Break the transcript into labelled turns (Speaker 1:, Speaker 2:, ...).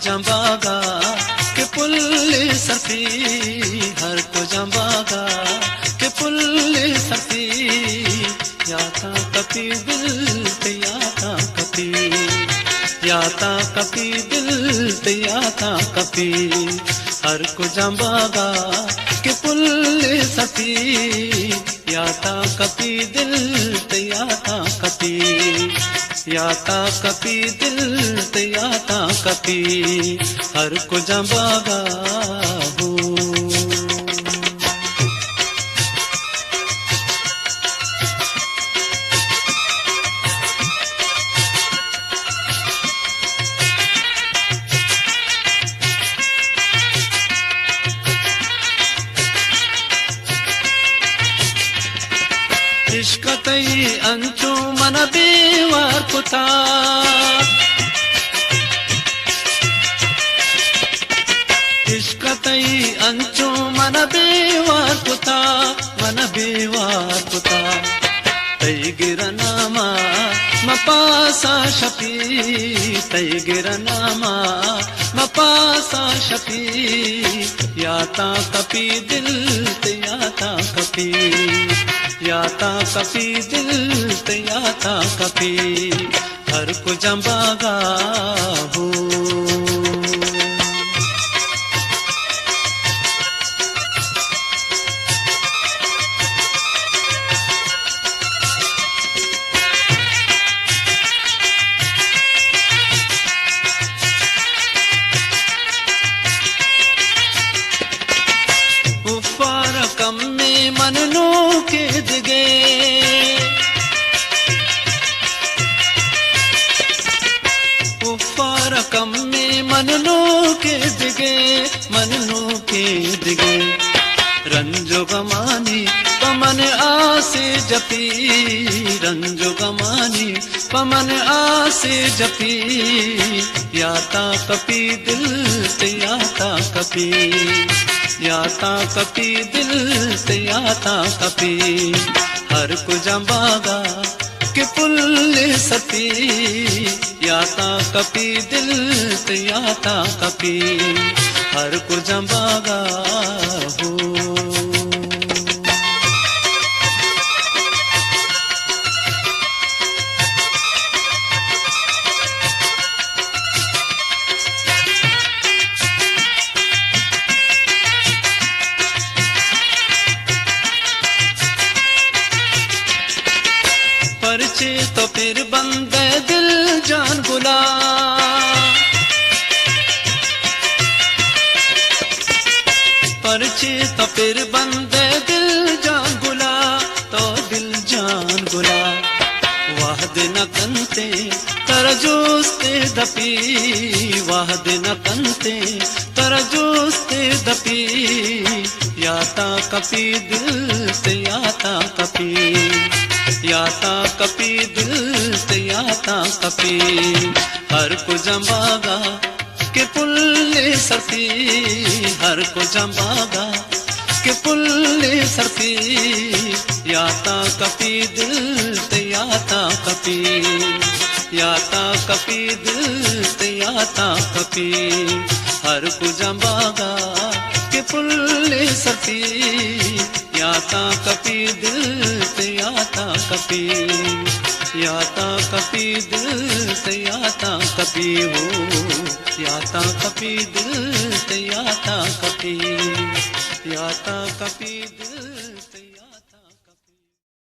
Speaker 1: जंबागा के पुल सफी, हर को जंबागा के पुल सफी, याता कपी दिल ते याता कपी, याता कपी दिल ते याता कपी, हर को जंबागा के पुल सफी, याता कपी दिल ते याता कपी, याता कपी दिल ते याता कपी, हर को जंबागा हो। इश्क तई अंचू मन बेवार कुता, इश्क तई अंचू मन बेवार कुता, मन बेवार कुता, तई गिरनामा मपासा शपी, तई गिरनामा मपासा शपी, याता कपी दिल ते याता कपी, याता कपी दिल ते याता कपी, हर को जंबागा हो। उफ़ार कम में मननू के दिगे, उफ़ार कम में मननू के दिगे, मननू के दिगे, रंजो गमानी पमन आसे जपी, रंजो गमानी पमन आसे जपी, याता कपी दिल ते याता कपी, याता कपी दिल ते याता कपी, हर को जंबागा के पुल सफी, याता कपी दिल ते याता कपी, हर को जंबागा हो। परचे तो फिर बंदे दिल जान गुला, परचे तो फिर बंदे दिल जान गुला, तो दिल जान गुला, वाहद न कंते तरजोस्ते दपी, वाहद न कंते तरजोस्ते दपी, याता कपी दिल ते याता कपी, याता कपी दिल ते याता कपी, हर को जंबागा के पुल सफी, हर को जंबागा के पुल सफी, याता कपी दिल ते याता कपी, याता कपी दिल ते याता कपी, हर को जंबागा के पुल सफी, याता कपी दिल ते याता कपी, याता कपी दिल ते याता कपी हो, याता कपी दिल ते याता कपी, याता कपी दिल